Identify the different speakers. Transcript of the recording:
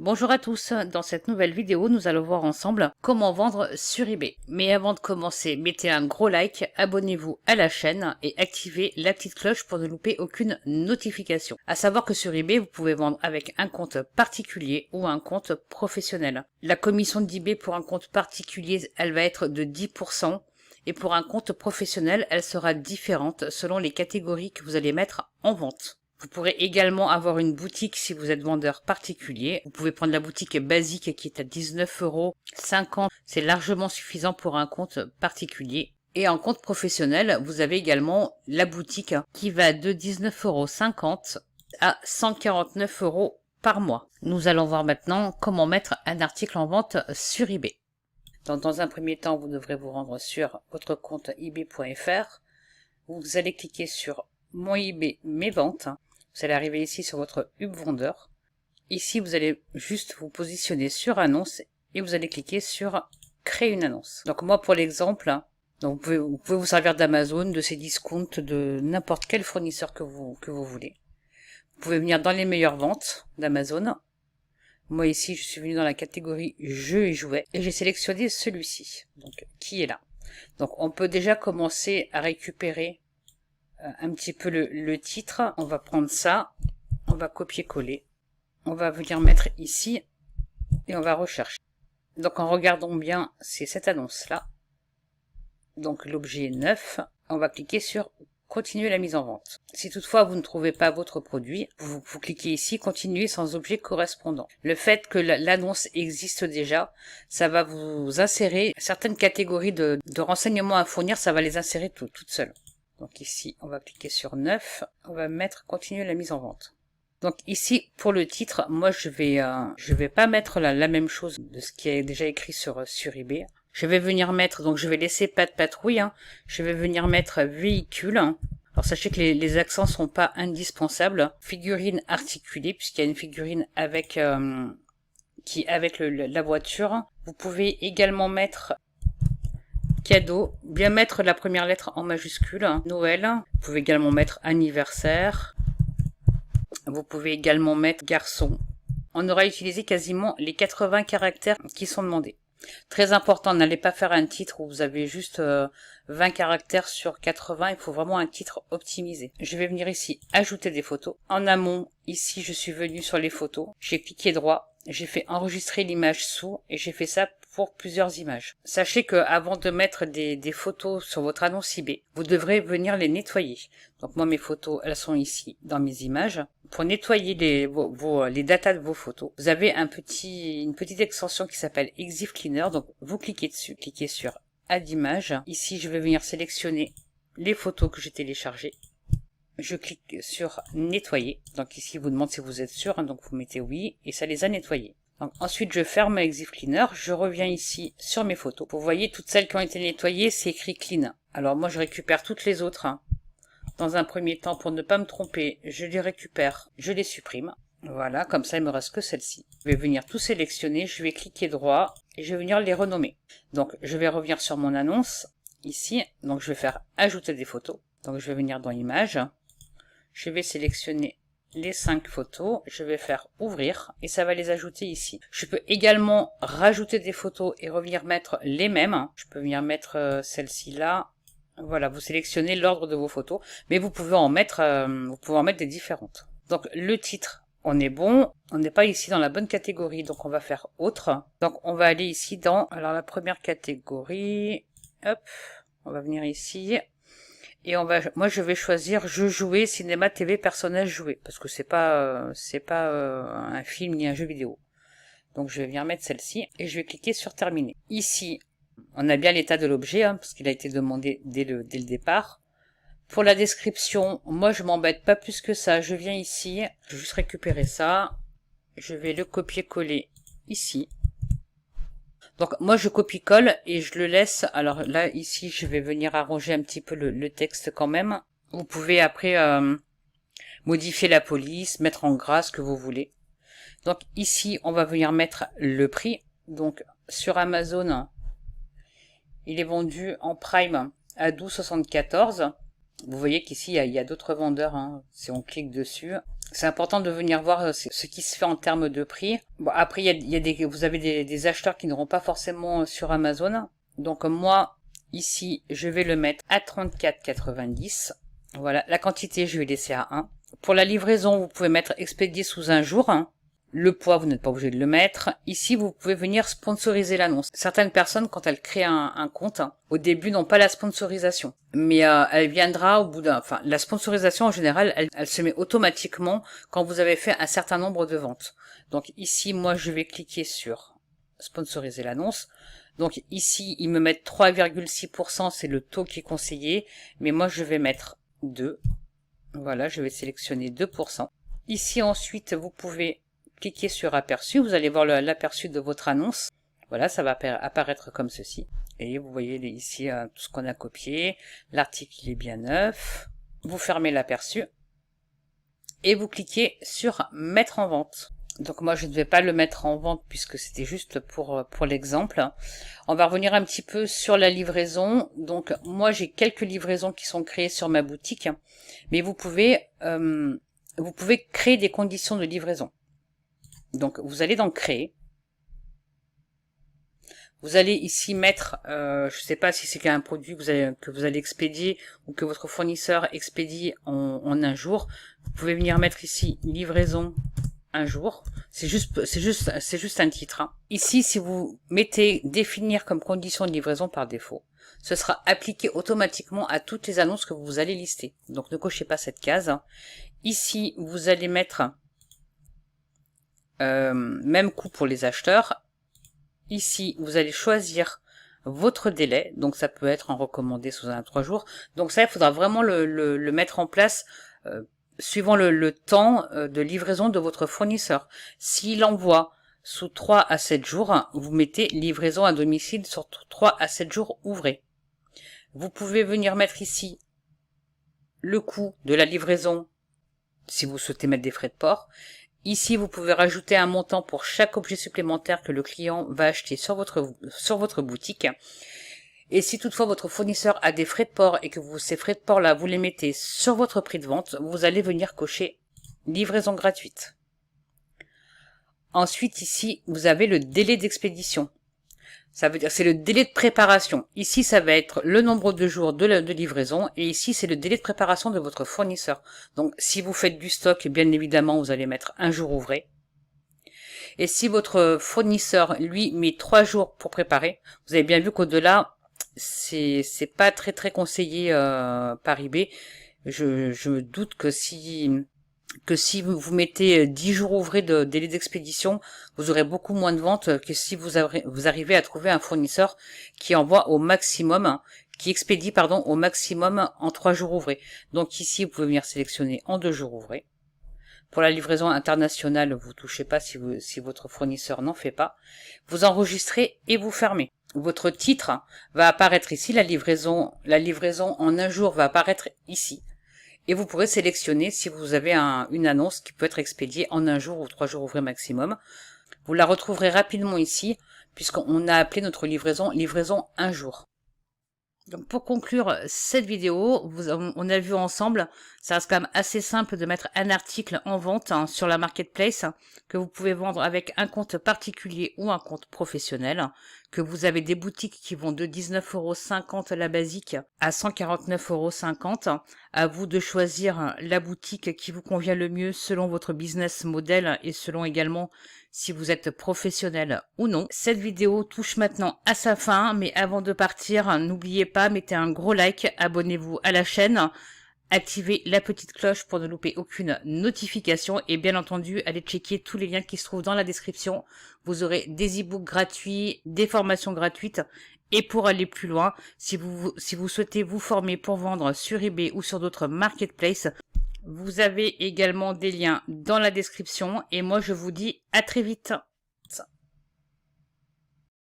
Speaker 1: Bonjour à tous, dans cette nouvelle vidéo nous allons voir ensemble comment vendre sur eBay. Mais avant de commencer, mettez un gros like, abonnez-vous à la chaîne et activez la petite cloche pour ne louper aucune notification. À savoir que sur eBay vous pouvez vendre avec un compte particulier ou un compte professionnel. La commission d'eBay pour un compte particulier elle va être de 10%. Et pour un compte professionnel, elle sera différente selon les catégories que vous allez mettre en vente. Vous pourrez également avoir une boutique si vous êtes vendeur particulier. Vous pouvez prendre la boutique basique qui est à 19,50 €. C'est largement suffisant pour un compte particulier. Et en compte professionnel, vous avez également la boutique qui va de 19,50 € à 149 € par mois. Nous allons voir maintenant comment mettre un article en vente sur eBay. Donc, dans un premier temps, vous devrez vous rendre sur votre compte ebay.fr. Vous allez cliquer sur Mon eBay, mes ventes. Vous allez arriver ici sur votre hub vendeur. Ici, vous allez juste vous positionner sur annonce et vous allez cliquer sur créer une annonce. Donc moi, pour l'exemple, donc vous pouvez vous servir d'Amazon, de ces discounts, de n'importe quel fournisseur que vous voulez. Vous pouvez venir dans les meilleures ventes d'Amazon. Moi ici, je suis venu dans la catégorie jeux et jouets et j'ai sélectionné celui-ci, donc qui est là. Donc on peut déjà commencer à récupérer un petit peu le titre. On va prendre ça, on va copier-coller, on va venir mettre ici et on va rechercher. Donc en regardant bien, c'est cette annonce-là. Donc l'objet est neuf. On va cliquer sur continuer la mise en vente. Si toutefois vous ne trouvez pas votre produit, vous cliquez ici continuer sans objet correspondant. Le fait que l'annonce existe déjà, ça va vous insérer certaines catégories de renseignements à fournir, ça va les insérer toutes seules. Donc ici, on va cliquer sur 9, on va mettre continuer la mise en vente. Donc ici, pour le titre, moi je vais pas mettre la même chose de ce qui est déjà écrit sur eBay. Je vais venir mettre, donc je vais laisser pas de patrouille, je vais venir mettre véhicule. Alors sachez que les accents sont pas indispensables. Figurine articulée, puisqu'il y a une figurine avec la voiture. Vous pouvez également mettre cadeau, bien mettre la première lettre en majuscule, Noël. Vous pouvez également mettre anniversaire. Vous pouvez également mettre garçon. On aura utilisé quasiment les 80 caractères qui sont demandés. Très important, n'allez pas faire un titre où vous avez juste 20 caractères sur 80, il faut vraiment un titre optimisé. Je vais venir ici ajouter des photos. En amont, ici je suis venu sur les photos, j'ai cliqué droit, j'ai fait enregistrer l'image sous et j'ai fait ça pour plusieurs images. Sachez que avant de mettre des photos sur votre annonce eBay, vous devrez venir les nettoyer. Donc moi mes photos, elles sont ici dans mes images. Pour nettoyer les datas de vos photos, vous avez une petite extension qui s'appelle Exif Cleaner. Donc vous cliquez dessus, cliquez sur Add image. Ici je vais venir sélectionner les photos que j'ai téléchargées. Je clique sur nettoyer. Donc ici il vous demande si vous êtes sûr, donc vous mettez oui et ça les a nettoyées. Donc ensuite je ferme Exif Cleaner, je reviens ici sur mes photos. Vous voyez toutes celles qui ont été nettoyées, c'est écrit clean. Alors moi je récupère toutes les autres. Dans un premier temps, pour ne pas me tromper, je les récupère, je les supprime. Voilà, comme ça il me reste que celle-ci. Je vais venir tout sélectionner, je vais cliquer droit et je vais venir les renommer. Donc je vais revenir sur mon annonce, ici, donc je vais faire ajouter des photos. Donc je vais venir dans images, je vais sélectionner les 5 photos, je vais faire ouvrir et ça va les ajouter ici. Je peux également rajouter des photos et revenir mettre les mêmes. Je peux venir mettre celle-ci là. Voilà, vous sélectionnez l'ordre de vos photos, mais vous pouvez en mettre des différentes. Donc le titre, on est bon, on n'est pas ici dans la bonne catégorie, donc on va faire autre. Donc on va aller ici dans, alors la première catégorie, hop, on va venir ici, et moi je vais choisir jeux joués, cinéma, TV, personnages joués, parce que c'est pas un film ni un jeu vidéo. Donc je vais venir mettre celle-ci, et je vais cliquer sur terminer. Ici, on a bien l'état de l'objet, parce qu'il a été demandé dès le départ. Pour la description, moi je m'embête pas plus que ça. Je viens ici, je vais juste récupérer ça. Je vais le copier-coller ici. Donc moi je copie-colle et je le laisse. Alors là, ici, je vais venir arranger un petit peu le texte quand même. Vous pouvez après modifier la police, mettre en gras ce que vous voulez. Donc ici, on va venir mettre le prix. Donc sur Amazon, il est vendu en Prime à 12,74 €. Vous voyez qu'ici, il y a d'autres vendeurs, si on clique dessus. C'est important de venir voir ce qui se fait en termes de prix. Bon, après, vous avez des acheteurs qui n'auront pas forcément sur Amazon. Donc moi, ici, je vais le mettre à 34,90. Voilà, la quantité, je vais laisser à 1. Pour la livraison, vous pouvez mettre expédié sous un jour. Le poids, vous n'êtes pas obligé de le mettre. Ici, vous pouvez venir sponsoriser l'annonce. Certaines personnes, quand elles créent un compte, au début, n'ont pas la sponsorisation. Mais elle viendra au bout enfin, la sponsorisation, en général, elle se met automatiquement quand vous avez fait un certain nombre de ventes. Donc ici, moi, je vais cliquer sur sponsoriser l'annonce. Donc ici, ils me mettent 3,6%, c'est le taux qui est conseillé. Mais moi, je vais mettre 2. Voilà, je vais sélectionner 2%. Ici, ensuite, vous pouvez cliquez sur aperçu, vous allez voir l'aperçu de votre annonce. Voilà, ça va apparaître comme ceci. Et vous voyez ici tout ce qu'on a copié. L'article est bien neuf. Vous fermez l'aperçu. Et vous cliquez sur mettre en vente. Donc moi je ne vais pas le mettre en vente puisque c'était juste pour l'exemple. On va revenir un petit peu sur la livraison. Donc moi j'ai quelques livraisons qui sont créées sur ma boutique. Mais vous pouvez créer des conditions de livraison. Donc vous allez dans créer. Vous allez ici mettre, je ne sais pas si c'est un produit que vous allez expédier ou que votre fournisseur expédie en un jour. Vous pouvez venir mettre ici livraison un jour. C'est juste un titre. Hein. Ici, si vous mettez définir comme condition de livraison par défaut, ce sera appliqué automatiquement à toutes les annonces que vous allez lister. Donc ne cochez pas cette case. Ici, vous allez mettre même coût pour les acheteurs. Ici, vous allez choisir votre délai. Donc, ça peut être en recommandé sous 3 jours. Donc, ça, il faudra vraiment le mettre en place suivant le temps de livraison de votre fournisseur. S'il envoie sous 3 à 7 jours, vous mettez livraison à domicile sur 3 à 7 jours ouvrés. Vous pouvez venir mettre ici le coût de la livraison si vous souhaitez mettre des frais de port. Ici, vous pouvez rajouter un montant pour chaque objet supplémentaire que le client va acheter sur votre boutique. Et si toutefois votre fournisseur a des frais de port et que ces frais de port là, vous les mettez sur votre prix de vente, vous allez venir cocher livraison gratuite. Ensuite, ici, vous avez le délai d'expédition. Ça veut dire c'est le délai de préparation. Ici, ça va être le nombre de jours de livraison et ici, c'est le délai de préparation de votre fournisseur. Donc, si vous faites du stock, bien évidemment, vous allez mettre un jour ouvré. Et si votre fournisseur, lui, met 3 jours pour préparer, vous avez bien vu qu'au-delà, c'est pas très conseillé par eBay. Je me doute que si vous mettez 10 jours ouvrés de délai d'expédition, vous aurez beaucoup moins de ventes que si vous arrivez à trouver un fournisseur qui envoie au maximum, qui expédie au maximum en 3 jours ouvrés. Donc ici, vous pouvez venir sélectionner en 2 jours ouvrés. Pour la livraison internationale, vous touchez pas si votre fournisseur n'en fait pas. Vous enregistrez et vous fermez. Votre titre va apparaître ici, la livraison en un jour va apparaître ici. Et vous pourrez sélectionner si vous avez une annonce qui peut être expédiée en un jour ou 3 jours ouvrés maximum. Vous la retrouverez rapidement ici, puisqu'on a appelé notre livraison un jour. Donc pour conclure cette vidéo, on a vu ensemble, ça reste quand même assez simple de mettre un article en vente sur la marketplace que vous pouvez vendre avec un compte particulier ou un compte professionnel, que vous avez des boutiques qui vont de 19,50 € la basique à 149,50 €. À vous de choisir la boutique qui vous convient le mieux selon votre business model et selon également si vous êtes professionnel ou non. Cette vidéo touche maintenant à sa fin, mais avant de partir, n'oubliez pas, mettez un gros like, abonnez-vous à la chaîne, activez la petite cloche pour ne louper aucune notification et bien entendu, allez checker tous les liens qui se trouvent dans la description. Vous aurez des e-books gratuits, des formations gratuites et pour aller plus loin, si vous souhaitez vous former pour vendre sur eBay ou sur d'autres marketplaces, vous avez également des liens dans la description et moi je vous dis à très vite.